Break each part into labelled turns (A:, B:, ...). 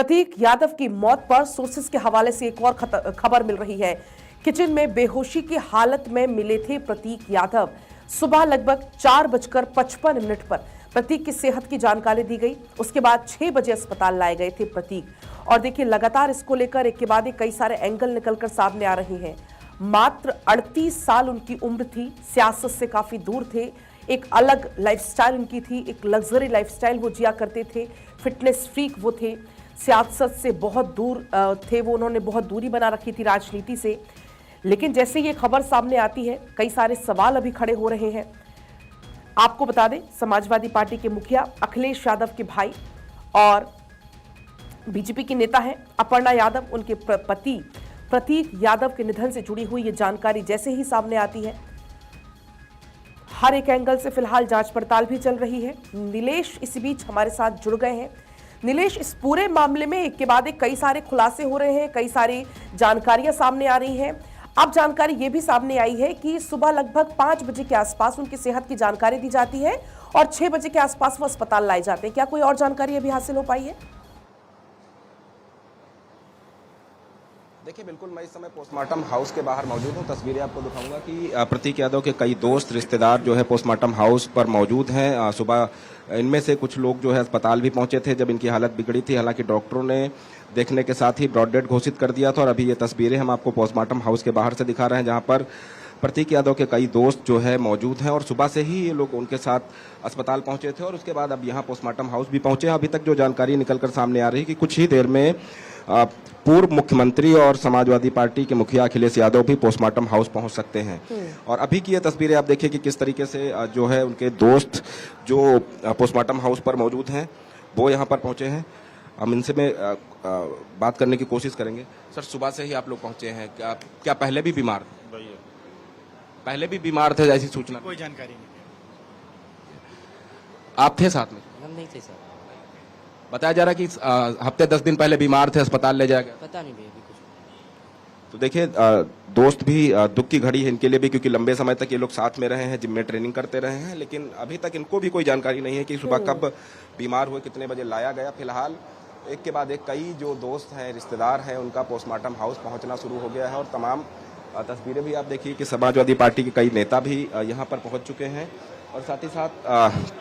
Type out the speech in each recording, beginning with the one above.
A: प्रतीक यादव की मौत पर सोर्सेस के हवाले से एक और खबर मिल रही है। किचन में बेहोशी की हालत में मिले थे प्रतीक यादव। सुबह लगभग 4:55 पर प्रतीक की सेहत की जानकारी दी गई। उसके बाद 6 बजे अस्पताल लाए गए थे प्रतीक। और देखिए, लगातार इसको लेकर एक के बाद एक कई सारे एंगल निकलकर सामने आ रहे हैं। मात्र 38 साल उनकी उम्र थी, सियासत से काफी दूर थे, एक अलग लाइफस्टाइल उनकी थी, एक लग्जरी लाइफस्टाइल वो जिया करते थे, फिटनेस फ्रीक वो थे, सियासत से बहुत दूर थे वो, उन्होंने बहुत दूरी बना रखी थी राजनीति से। लेकिन जैसे ये खबर सामने आती है, कई सारे सवाल अभी खड़े हो रहे हैं। आपको बता दें, समाजवादी पार्टी के मुखिया अखिलेश यादव के भाई और बीजेपी के नेता हैं अपर्णा यादव, उनके पति प्रतीक यादव के निधन से जुड़ी हुई ये जानकारी जैसे ही सामने आती है, हर एक एंगल से फिलहाल जांच पड़ताल भी चल रही है। नीलेश इस बीच हमारे साथ जुड़ गए हैं। नीलेश, इस पूरे मामले में एक के बाद एक कई सारे खुलासे हो रहे हैं, कई सारी जानकारियां सामने आ रही हैं। अब जानकारी ये भी सामने आई है कि सुबह लगभग 5 बजे के आसपास उनकी सेहत की जानकारी दी जाती है और 6 बजे के आसपास वो अस्पताल लाए जाते हैं। क्या कोई और जानकारी अभी हासिल हो पाई है?
B: देखिए, बिल्कुल मैं इस समय पोस्टमार्टम हाउस के बाहर मौजूद हूँ। तस्वीरें आपको दिखाऊंगा कि प्रतीक यादव के कई दोस्त रिश्तेदार जो है पोस्टमार्टम हाउस पर मौजूद हैं। सुबह इनमें से कुछ लोग जो है अस्पताल भी पहुंचे थे जब इनकी हालत बिगड़ी थी। हालांकि डॉक्टरों ने देखने के साथ ही ब्रॉड डेड घोषित कर दिया था। और अभी ये तस्वीरें हम आपको पोस्टमार्टम हाउस के बाहर से दिखा रहे हैं, जहाँ पर प्रतीक यादव के कई दोस्त जो है मौजूद हैं। और सुबह से ही ये लोग उनके साथ अस्पताल पहुंचे थे और उसके बाद अब यहाँ पोस्टमार्टम हाउस भी पहुंचे। अभी तक जो जानकारी निकलकर सामने आ रही है कि कुछ ही देर में पूर्व मुख्यमंत्री और समाजवादी पार्टी के मुखिया अखिलेश यादव भी पोस्टमार्टम हाउस पहुंच सकते हैं। और अभी की ये तस्वीरें आप देखिए कि किस तरीके से जो है उनके दोस्त जो पोस्टमार्टम हाउस पर मौजूद हैं वो यहाँ पर पहुंचे हैं। हम इनसे में बात करने की कोशिश करेंगे। सर, सुबह से ही आप लोग पहुंचे हैं, क्या पहले भी बीमार थे? पहले भी बीमार थे ऐसी सूचना?
C: कोई जानकारी नहीं।
B: आप थे साथ में?
D: हम नहीं थे सर।
B: बताया जा रहा है कि हफ्ते 10 दिन पहले बीमार थे, अस्पताल ले जाया गया।
D: पता नहीं भैया अभी कुछ।
B: तो देखिए, दोस्त भी दुख की घड़ी है इनके लिए भी, क्योंकि लंबे समय तक ये लोग साथ में रहे हैं, जिम में ट्रेनिंग करते रहे हैं। लेकिन अभी तक इनको भी कोई जानकारी नहीं है कि सुबह कब बीमार हुए, कितने बजे लाया गया। फिलहाल एक के बाद एक कई जो दोस्त हैं, रिश्तेदार हैं, उनका पोस्टमार्टम हाउस पहुंचना शुरू हो गया है। और तमाम तस्वीरें भी आप देखिए कि समाजवादी पार्टी के कई नेता भी यहाँ पर पहुंच चुके हैं। और साथ ही साथ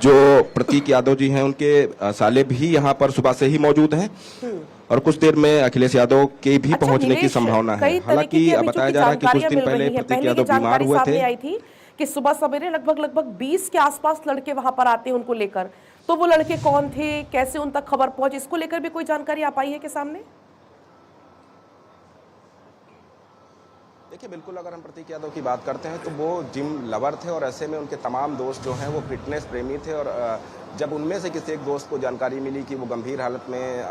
B: जो प्रतीक यादव जी हैं उनके साले भी यहाँ पर सुबह से ही मौजूद हैं। और कुछ देर में अखिलेश यादव के भी पहुंचने की संभावना है। हालांकि बताया जा रहा है कि कुछ दिन पहले प्रतीक यादव बीमार हुए थे।
A: आई थी कि सुबह सवेरे लगभग 20 के आसपास लड़के वहां पर आते हैं उनको लेकर। तो वो लड़के कौन थे, कैसे उन तक खबर पहुंची, इसको लेकर भी कोई जानकारी आ पाई है के सामने?
B: देखिए, बिल्कुल अगर हम प्रतीक यादव की बात करते हैं तो वो जिम लवर थे और ऐसे में उनके तमाम दोस्त जो हैं वो फिटनेस प्रेमी थे। और जब उनमें से किसी एक दोस्त को जानकारी मिली कि वो गंभीर हालत में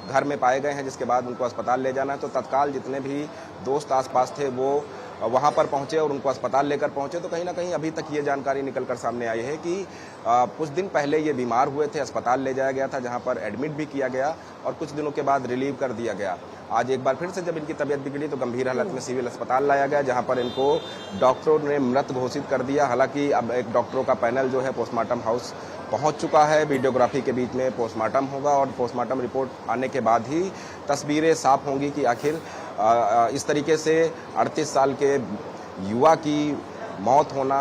B: घर में पाए गए हैं, जिसके बाद उनको अस्पताल ले जाना है, तो तत्काल जितने भी दोस्त आसपास थे वो वहाँ पर पहुँचे और उनको अस्पताल लेकर पहुँचे। तो कहीं ना कहीं अभी तक ये जानकारी निकल कर सामने आई है कि कुछ दिन पहले ये बीमार हुए थे, अस्पताल ले जाया गया था, जहाँ पर एडमिट भी किया गया और कुछ दिनों के बाद रिलीव कर दिया गया। आज एक बार फिर से जब इनकी तबीयत बिगड़ी तो गंभीर हालत में सिविल अस्पताल लाया गया, जहाँ पर इनको डॉक्टरों ने मृत घोषित कर दिया। हालांकि अब एक डॉक्टरों का पैनल जो है पोस्टमार्टम हाउस पहुंच चुका है। वीडियोग्राफी के बीच में पोस्टमार्टम होगा और पोस्टमार्टम रिपोर्ट आने के बाद ही तस्वीरें साफ होंगी कि आखिर इस तरीके से 38 साल के युवा की मौत होना,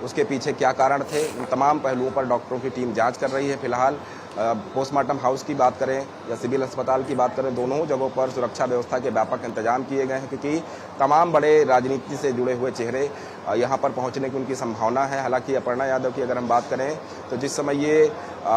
B: उसके पीछे क्या कारण थे। इन तमाम पहलुओं पर डॉक्टरों की टीम जांच कर रही है। फिलहाल पोस्टमार्टम हाउस की बात करें या सिविल अस्पताल की बात करें, दोनों जगहों पर सुरक्षा व्यवस्था के व्यापक इंतजाम किए गए हैं, क्योंकि तमाम बड़े राजनीति से जुड़े हुए चेहरे यहाँ पर पहुँचने की उनकी संभावना है। हालांकि अपर्णा यादव की अगर हम बात करें तो जिस समय ये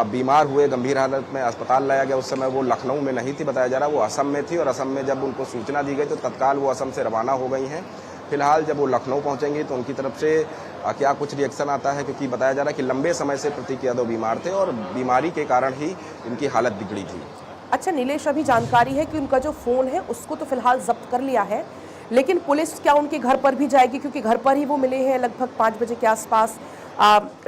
B: बीमार हुए, गंभीर हालत में अस्पताल लाया गया, उस समय वो लखनऊ में नहीं थी, बताया जा रहा वो असम में थी। और असम में जब उनको सूचना दी गई तो तत्काल वो असम से रवाना हो गई हैं। फिलहाल जब वो लखनऊ पहुंचेंगी तो उनकी तरफ से क्या कुछ रिएक्शन आता है, क्योंकि बताया जा रहा है कि लंबे समय से प्रतीक यादव बीमार थे और बीमारी के कारण ही इनकी हालत बिगड़ी थी।
A: अच्छा नीलेश, अभी जानकारी है कि उनका जो फोन है उसको तो फिलहाल जब्त कर लिया है, लेकिन पुलिस क्या उनके घर पर भी जाएगी? क्योंकि घर पर ही वो मिले हैं लगभग 5 बजे के आसपास,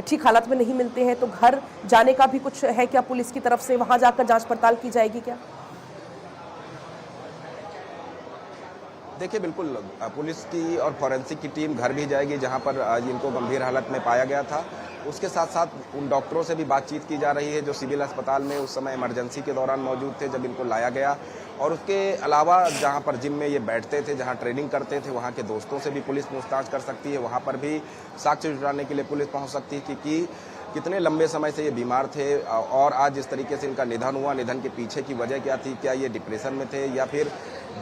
A: ठीक हालत में नहीं मिलते हैं, तो घर जाने का भी कुछ है क्या पुलिस की तरफ से? वहां जाकर जांच पड़ताल की जाएगी क्या?
B: देखिए बिल्कुल पुलिस की और फॉरेंसिक की टीम घर भी जाएगी जहां पर इनको गंभीर हालत में पाया गया था। उसके साथ साथ उन डॉक्टरों से भी बातचीत की जा रही है जो सिविल अस्पताल में उस समय इमरजेंसी के दौरान मौजूद थे जब इनको लाया गया। और उसके अलावा जहां पर जिम में ये बैठते थे, जहां ट्रेनिंग करते थे, वहां के दोस्तों से भी पुलिस पूछताछ कर सकती है। वहां पर भी साक्ष्य जुटाने के लिए पुलिस पहुंच सकती है कि कितने लंबे समय से ये बीमार थे और आज जिस तरीके से इनका निधन हुआ, निधन के पीछे की वजह क्या थी, क्या ये डिप्रेशन में थे या फिर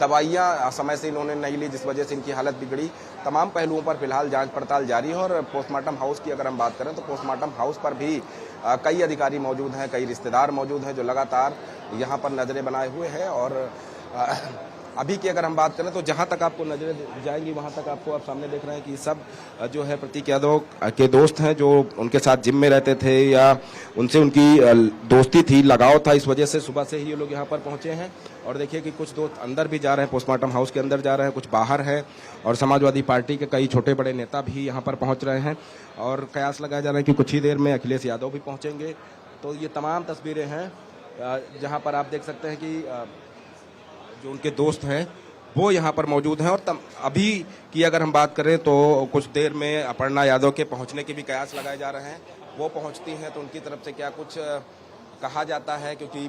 B: दवाइयां समय से इन्होंने नहीं ली जिस वजह से इनकी हालत बिगड़ी। तमाम पहलुओं पर फिलहाल जांच पड़ताल जारी है। और पोस्टमार्टम हाउस की अगर हम बात करें तो पोस्टमार्टम हाउस पर भी कई अधिकारी मौजूद हैं, कई रिश्तेदार मौजूद हैं जो लगातार यहाँ पर नजरें बनाए हुए हैं। और अभी की अगर हम बात करें तो जहां तक आपको नजरें जाएंगी वहां तक आपको आप सामने देख रहे हैं कि सब जो है प्रतीक यादव के दोस्त हैं जो उनके साथ जिम में रहते थे या उनसे उनकी दोस्ती थी, लगाव था। इस वजह से सुबह से ही ये लोग यहाँ पर पहुंचे हैं। और देखिए कि कुछ दोस्त अंदर भी जा रहे हैं, पोस्टमार्टम हाउस के अंदर जा रहे हैं, कुछ बाहर है। और समाजवादी पार्टी के कई छोटे बड़े नेता भी यहाँ पर पहुंच रहे हैं और कयास लगाया जा रहा है कि कुछ ही देर में अखिलेश यादव भी पहुंचेंगे। तो ये तमाम तस्वीरें हैं जहाँ पर आप देख सकते हैं कि जो उनके दोस्त हैं वो यहाँ पर मौजूद हैं। और अभी की अगर हम बात करें तो कुछ देर में अपर्णा यादव के पहुँचने के भी कयास लगाए जा रहे हैं। वो पहुँचती हैं तो उनकी तरफ से क्या कुछ कहा जाता है, क्योंकि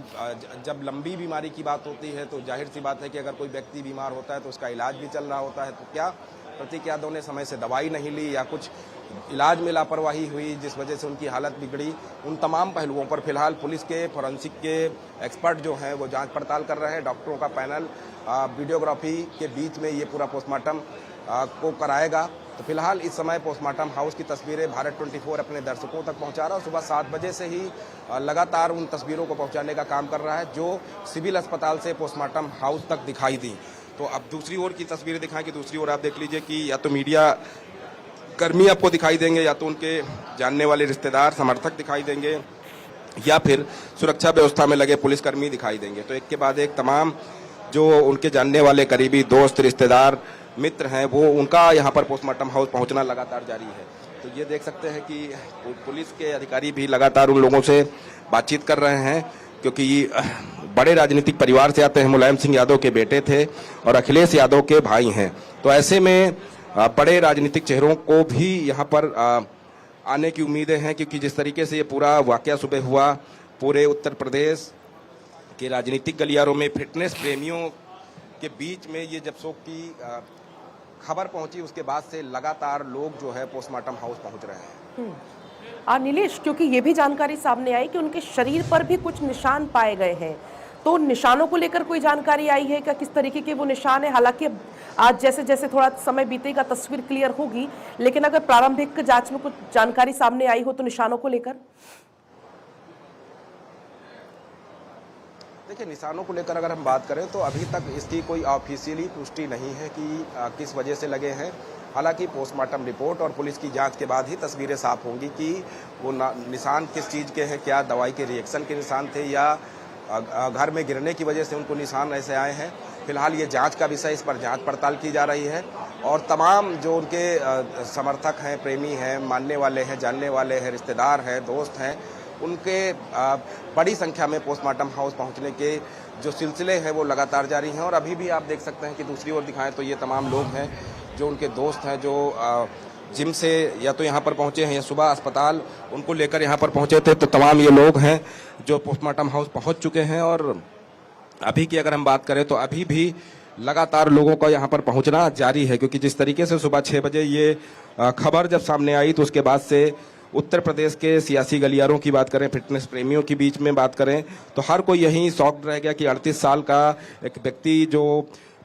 B: जब लंबी बीमारी की बात होती है तो जाहिर सी बात है कि अगर कोई व्यक्ति बीमार होता है तो उसका इलाज भी चल रहा होता है। तो क्या प्रतीक यादव ने समय से दवाई नहीं ली या कुछ इलाज में लापरवाही हुई जिस वजह से उनकी हालत बिगड़ी, उन तमाम पहलुओं पर फिलहाल पुलिस के फॉरेंसिक के एक्सपर्ट जो हैं वो जांच पड़ताल कर रहे हैं। डॉक्टरों का पैनल वीडियोग्राफी के बीच में ये पूरा पोस्टमार्टम को कराएगा। तो फिलहाल इस समय पोस्टमार्टम हाउस की तस्वीरें भारत 24 अपने दर्शकों तक पहुंचा रहा है। सुबह 7 बजे से ही लगातार उन तस्वीरों को पहुंचाने का काम कर रहा है जो सिविल अस्पताल से पोस्टमार्टम हाउस तक दिखाई दी। तो अब दूसरी ओर की तस्वीरें दिखाएं कि दूसरी ओर आप देख लीजिए कि या तो मीडिया कर्मी आपको दिखाई देंगे या तो उनके जानने वाले रिश्तेदार समर्थक दिखाई देंगे या फिर सुरक्षा व्यवस्था में लगे पुलिसकर्मी दिखाई देंगे। तो एक के बाद एक तमाम जो उनके जानने वाले करीबी दोस्त रिश्तेदार मित्र हैं वो उनका यहाँ पर पोस्टमार्टम हाउस पहुँचना लगातार जारी है। तो ये देख सकते हैं कि पुलिस के अधिकारी भी लगातार उन लोगों से बातचीत कर रहे हैं क्योंकि बड़े राजनीतिक परिवार से आते हैं। मुलायम सिंह यादव के बेटे थे और अखिलेश यादव के भाई हैं। तो ऐसे में बड़े राजनीतिक चेहरों को भी यहाँ पर आने की उम्मीदें हैं क्योंकि जिस तरीके से ये पूरा वाकया सुबह हुआ, पूरे उत्तर प्रदेश के राजनीतिक गलियारों में फिटनेस प्रेमियों के बीच में ये जब शोक की खबर पहुंची उसके बाद से लगातार लोग जो है पोस्टमार्टम हाउस पहुंच रहे हैं।
A: नीलेश, क्योंकि ये भी जानकारी सामने आई कि उनके शरीर पर भी कुछ निशान पाए गए हैं, तो निशानों को लेकर कोई जानकारी आई है क्या, किस तरीके के वो निशान है? हालांकि आज जैसे जैसे थोड़ा समय बीतेगा तस्वीर क्लियर होगी, लेकिन अगर प्रारंभिक जांच में कुछ जानकारी सामने आई हो तो निशानों को लेकर।
B: देखिए निशानों को लेकर अगर हम बात करें तो अभी तक इसकी कोई ऑफिशियली पुष्टि नहीं है कि किस वजह से लगे हैं। हालांकि पोस्टमार्टम रिपोर्ट और पुलिस की जांच के बाद ही तस्वीरें साफ होंगी कि वो निशान किस चीज़ के हैं, क्या दवाई के रिएक्शन के निशान थे या घर में गिरने की वजह से उनको निशान ऐसे आए हैं। फिलहाल ये जांच का विषय, इस पर जांच पड़ताल की जा रही है और तमाम जो उनके समर्थक हैं, प्रेमी हैं, मानने वाले हैं, जानने वाले हैं, रिश्तेदार हैं, दोस्त हैं, उनके बड़ी संख्या में पोस्टमार्टम हाउस पहुंचने के जो सिलसिले हैं वो लगातार जारी हैं। और अभी भी आप देख सकते हैं कि दूसरी ओर दिखाएं तो ये तमाम लोग हैं जो उनके दोस्त हैं जो जिम से या तो यहाँ पर पहुँचे हैं या सुबह अस्पताल उनको लेकर यहाँ पर पहुँचे थे। तो तमाम ये लोग हैं जो पोस्टमार्टम हाउस पहुँच चुके हैं। और अभी की अगर हम बात करें तो अभी भी लगातार लोगों का यहाँ पर पहुँचना जारी है क्योंकि जिस तरीके से सुबह 6 बजे ये खबर जब सामने आई तो उसके बाद से उत्तर प्रदेश के सियासी गलियारों की बात करें, फिटनेस प्रेमियों के बीच में बात करें तो हर कोई यही शॉक्ड रह गया कि 38 साल का एक व्यक्ति जो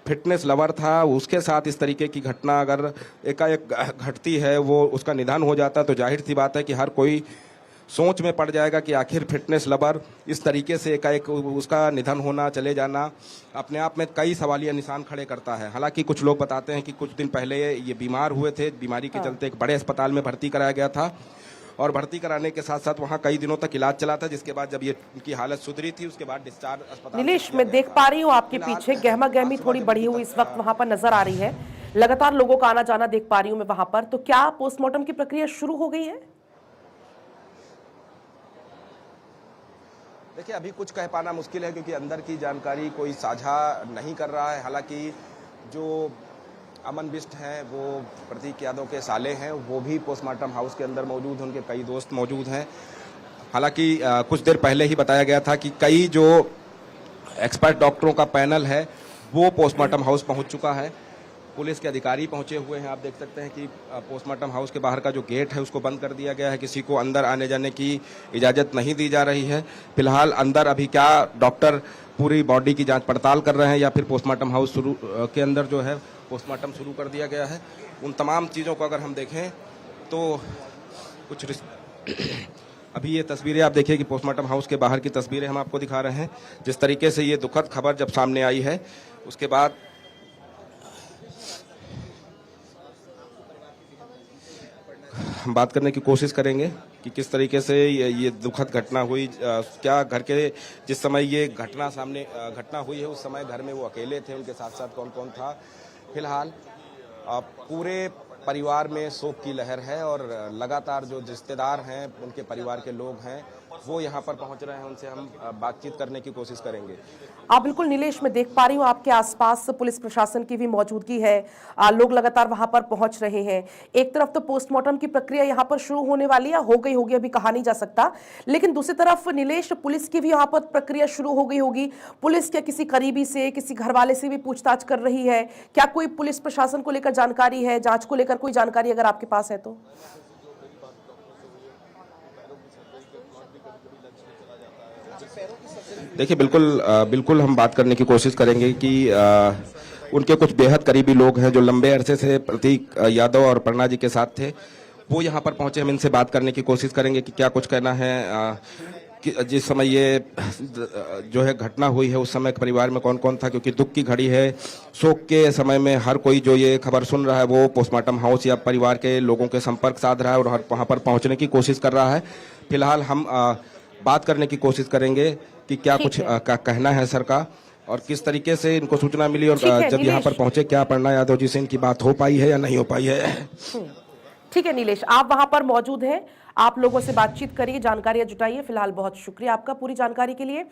B: फिटनेस लवर था उसके साथ इस तरीके की घटना अगर एकाएक घटती है, वो उसका निधन हो जाता है तो जाहिर सी बात है कि हर कोई सोच में पड़ जाएगा कि आखिर फिटनेस लवर इस तरीके से एकाएक उसका निधन होना, चले जाना अपने आप में कई सवालिया निशान खड़े करता है। हालांकि कुछ लोग बताते हैं कि कुछ दिन पहले ये बीमार हुए थे, बीमारी के चलते एक बड़े अस्पताल में भर्ती कराया गया था और भर्ती कराने के साथ साथ वहाँ कई दिनों तक इलाज चला था, जिसके बाद जब ये उनकी हालत सुधरी थी उसके बाद डिस्चार्ज अस्पताल।
A: नीलेश, मैं देख पा रही हूँ आपके पीछे गहमा गहमी थोड़ी बढ़ी हुई इस वक्त वहां पर नजर आ रही है, लगातार लोगों का आना जाना देख पा रही हूँ मैं वहां पर। तो क्या पोस्टमार्टम की प्रक्रिया शुरू हो गई है?
B: देखिए अभी कुछ कह पाना मुश्किल है क्योंकि अंदर की जानकारी कोई साझा नहीं कर रहा है। हालांकि जो अमन बिष्ट हैं, वो प्रतीक यादव के साले हैं, वो भी पोस्टमार्टम हाउस के अंदर मौजूद हैं, उनके कई दोस्त मौजूद हैं। हालांकि कुछ देर पहले ही बताया गया था कि कई जो एक्सपर्ट डॉक्टरों का पैनल है वो पोस्टमार्टम हाउस पहुंच चुका है। पुलिस के अधिकारी पहुंचे हुए हैं। आप देख सकते हैं कि पोस्टमार्टम हाउस के बाहर का जो गेट है उसको बंद कर दिया गया है, किसी को अंदर आने जाने की इजाज़त नहीं दी जा रही है। फिलहाल अंदर अभी क्या डॉक्टर पूरी बॉडी की जांच पड़ताल कर रहे हैं या फिर पोस्टमार्टम हाउस शुरू के अंदर जो है पोस्टमार्टम शुरू कर दिया गया है, उन तमाम चीज़ों को अगर हम देखें तो कुछ अभी ये तस्वीरें आप देखिए कि पोस्टमार्टम हाउस के बाहर की तस्वीरें हम आपको दिखा रहे हैं। जिस तरीके से ये दुखद खबर जब सामने आई है उसके बाद हम बात करने की कोशिश करेंगे कि किस तरीके से ये दुखद घटना हुई। क्या घर के जिस समय ये घटना हुई है उस समय घर में वो अकेले थे, उनके साथ साथ कौन कौन था? फिलहाल पूरे परिवार में शोक की लहर है और लगातार जो रिश्तेदार हैं, उनके परिवार के लोग हैं, वो यहाँ पर पहुँच रहे हैं। उनसे हम बातचीत करने की कोशिश करेंगे।
A: आप बिल्कुल नीलेश, मैं देख पा रही हूँ आपके आसपास पुलिस प्रशासन की भी मौजूदगी है। लोग लगातार वहां पर पहुंच रहे हैं। एक तरफ तो पोस्टमार्टम की प्रक्रिया यहाँ पर शुरू होने वाली है, हो गई होगी, अभी कहा नहीं जा सकता, लेकिन दूसरी तरफ नीलेश, पुलिस की भी यहाँ पर प्रक्रिया शुरू हो गई होगी। पुलिस क्या किसी करीबी से, किसी घर वाले से भी पूछताछ कर रही है? क्या कोई पुलिस प्रशासन को लेकर जानकारी है, जांच को लेकर कोई जानकारी अगर आपके पास है तो?
B: देखिए, बिल्कुल हम बात करने की कोशिश करेंगे कि उनके कुछ बेहद करीबी लोग हैं जो लंबे अरसे से प्रतीक यादव और प्रणा जी के साथ थे, वो यहाँ पर पहुंचे। हम इनसे बात करने की कोशिश करेंगे कि क्या कुछ कहना है। कि जिस समय ये जो है घटना हुई है उस समय परिवार में कौन कौन था, क्योंकि दुख की घड़ी है। शोक के समय में हर कोई जो ये खबर सुन रहा है वो पोस्टमार्टम हाउस या परिवार के लोगों के संपर्क साध रहा है और वहाँ पर पहुँचने की कोशिश कर रहा है। फिलहाल हम बात करने की कोशिश करेंगे कि क्या कुछ कहना है सर का और किस तरीके से इनको सूचना मिली और जब यहाँ पर पहुंचे क्या प्रणा यादव जी से इनकी बात हो पाई है या नहीं हो पाई है।
A: ठीक है नीलेश, आप वहां पर मौजूद हैं, आप लोगों से बातचीत करिए, जानकारियां जुटाइए। फिलहाल बहुत शुक्रिया आपका पूरी जानकारी के लिए।